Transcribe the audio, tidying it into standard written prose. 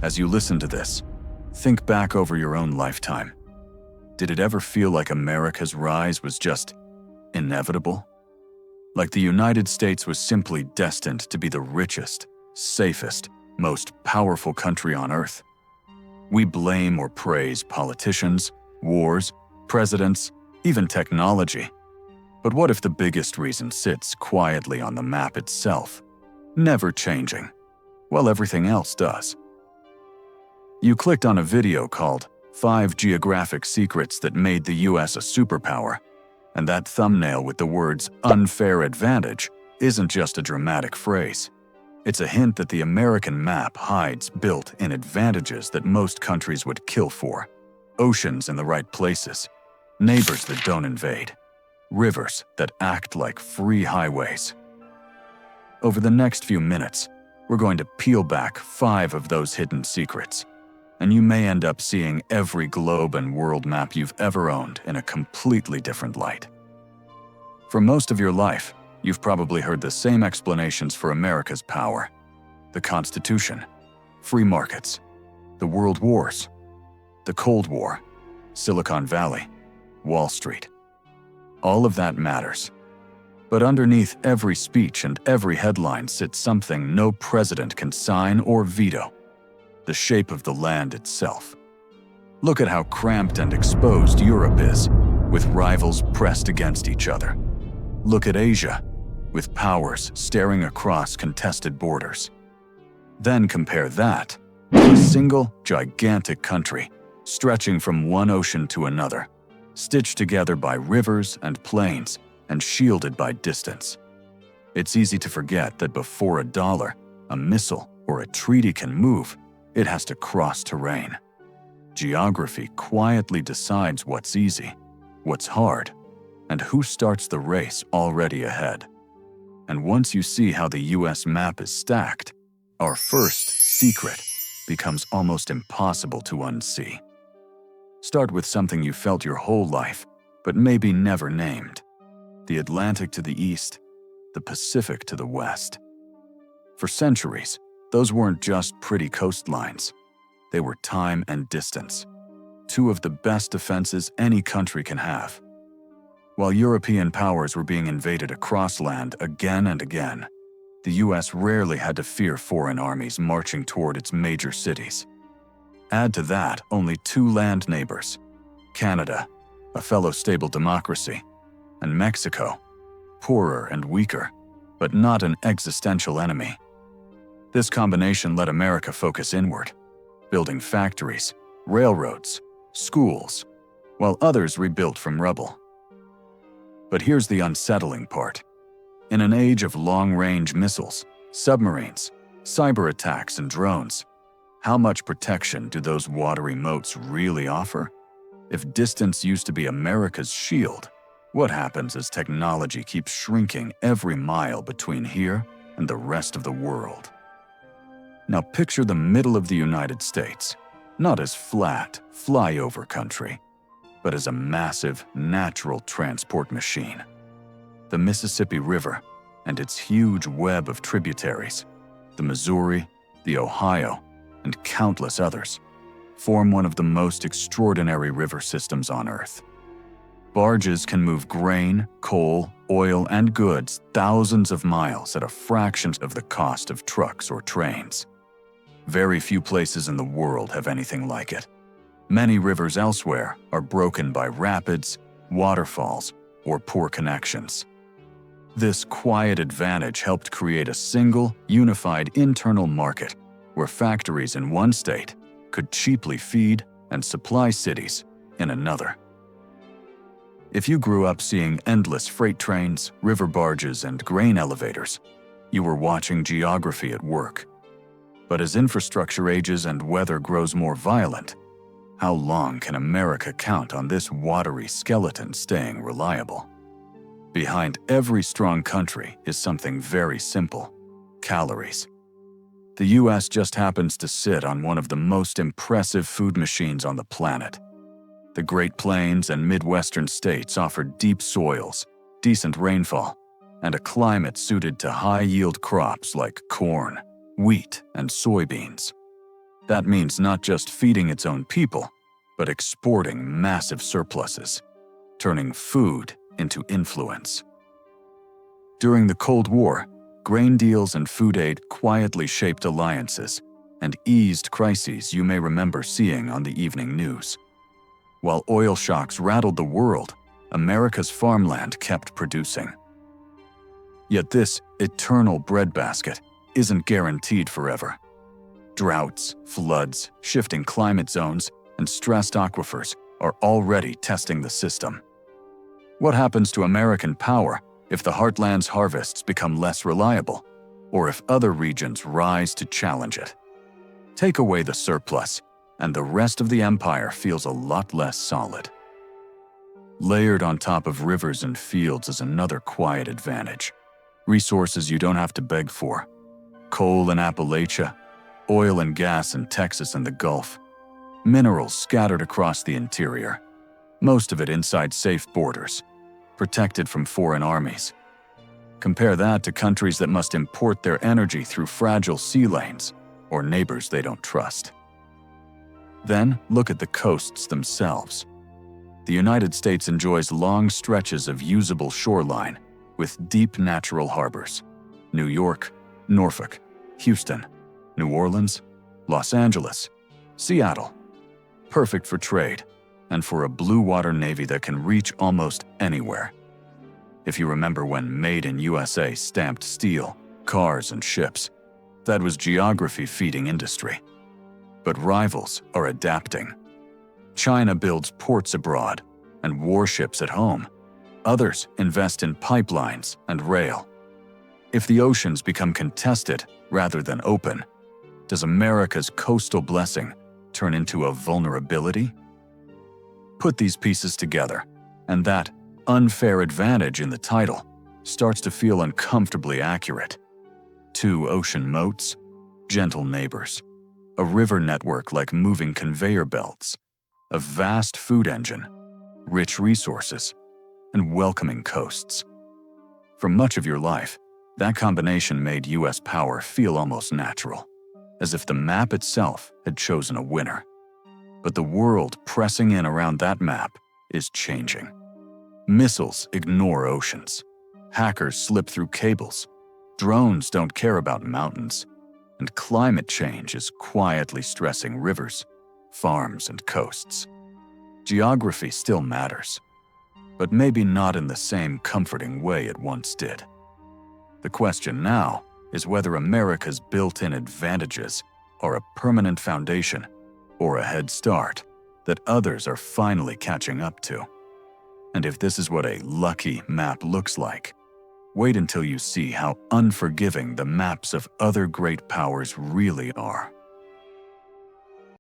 As you listen to this, think back over your own lifetime. Did it ever feel like America's rise was just inevitable? Like the United States was simply destined to be the richest, safest, most powerful country on Earth? We blame or praise politicians, wars, presidents, even technology. But what if the biggest reason sits quietly on the map itself, never changing, while everything else does? You clicked on a video called 5 Geographic Secrets That Made the US a Superpower, and that thumbnail with the words "unfair advantage" isn't just a dramatic phrase. It's a hint that the American map hides built-in advantages that most countries would kill for. Oceans in the right places, neighbors that don't invade, rivers that act like free highways. Over the next few minutes, we're going to peel back 5 of those hidden secrets, and you may end up seeing every globe and world map you've ever owned in a completely different light. For most of your life, you've probably heard the same explanations for America's power: the Constitution, free markets, the World Wars, the Cold War, Silicon Valley, Wall Street. All of that matters. But underneath every speech and every headline sits something no president can sign or veto: the shape of the land itself. Look at how cramped and exposed Europe is, with rivals pressed against each other. Look at Asia, with powers staring across contested borders. Then compare that to a single, gigantic country, stretching from one ocean to another, stitched together by rivers and plains, and shielded by distance. It's easy to forget that before a dollar, a missile, or a treaty can move, it has to cross terrain. Geography quietly decides what's easy, what's hard, and who starts the race already ahead. And once you see how the US map is stacked, our first secret becomes almost impossible to unsee. Start with something you felt your whole life, but maybe never named: the Atlantic to the east, the Pacific to the west. For centuries, those weren't just pretty coastlines. They were time and distance, 2 of the best defenses any country can have. While European powers were being invaded across land again and again, the US rarely had to fear foreign armies marching toward its major cities. Add to that only 2 land neighbors: Canada, a fellow stable democracy, and Mexico, poorer and weaker, but not an existential enemy. This combination let America focus inward, building factories, railroads, schools, while others rebuilt from rubble. But here's the unsettling part. In an age of long-range missiles, submarines, cyber attacks, and drones, how much protection do those watery moats really offer? If distance used to be America's shield, what happens as technology keeps shrinking every mile between here and the rest of the world? Now picture the middle of the United States, not as flat, flyover country, but as a massive, natural transport machine. The Mississippi River and its huge web of tributaries, the Missouri, the Ohio, and countless others, form one of the most extraordinary river systems on Earth. Barges can move grain, coal, oil, and goods thousands of miles at a fraction of the cost of trucks or trains. Very few places in the world have anything like it. Many rivers elsewhere are broken by rapids, waterfalls, or poor connections. This quiet advantage helped create a single, unified internal market where factories in one state could cheaply feed and supply cities in another. If you grew up seeing endless freight trains, river barges, and grain elevators, you were watching geography at work. But as infrastructure ages and weather grows more violent, how long can America count on this watery skeleton staying reliable? Behind every strong country is something very simple: calories. The US just happens to sit on one of the most impressive food machines on the planet. The Great Plains and Midwestern states offer deep soils, decent rainfall, and a climate suited to high-yield crops like corn, wheat, and soybeans. That means not just feeding its own people, but exporting massive surpluses, turning food into influence. During the Cold War, grain deals and food aid quietly shaped alliances and eased crises you may remember seeing on the evening news. While oil shocks rattled the world, America's farmland kept producing. Yet this eternal breadbasket isn't guaranteed forever. Droughts, floods, shifting climate zones, and stressed aquifers are already testing the system. What happens to American power if the heartland's harvests become less reliable, or if other regions rise to challenge it? Take away the surplus, and the rest of the empire feels a lot less solid. Layered on top of rivers and fields is another quiet advantage. Resources you don't have to beg for. Coal in Appalachia, oil and gas in Texas and the Gulf, minerals scattered across the interior, most of it inside safe borders, protected from foreign armies. Compare that to countries that must import their energy through fragile sea lanes or neighbors they don't trust. Then look at the coasts themselves. The United States enjoys long stretches of usable shoreline with deep natural harbors. New York, Norfolk, Houston, New Orleans, Los Angeles, Seattle. Perfect for trade and for a blue water navy that can reach almost anywhere. If you remember when Made in USA stamped steel, cars, and ships, that was geography feeding industry. But rivals are adapting. China builds ports abroad and warships at home. Others invest in pipelines and rail. If the oceans become contested rather than open, does America's coastal blessing turn into a vulnerability? Put these pieces together, and that unfair advantage in the title starts to feel uncomfortably accurate. 2 ocean moats, gentle neighbors, a river network like moving conveyor belts, a vast food engine, rich resources, and welcoming coasts. For much of your life, that combination made U.S. power feel almost natural, as if the map itself had chosen a winner. But the world pressing in around that map is changing. Missiles ignore oceans. Hackers slip through cables. Drones don't care about mountains. And climate change is quietly stressing rivers, farms, and coasts. Geography still matters, but maybe not in the same comforting way it once did. The question now is whether America's built-in advantages are a permanent foundation or a head start that others are finally catching up to. And if this is what a lucky map looks like, wait until you see how unforgiving the maps of other great powers really are.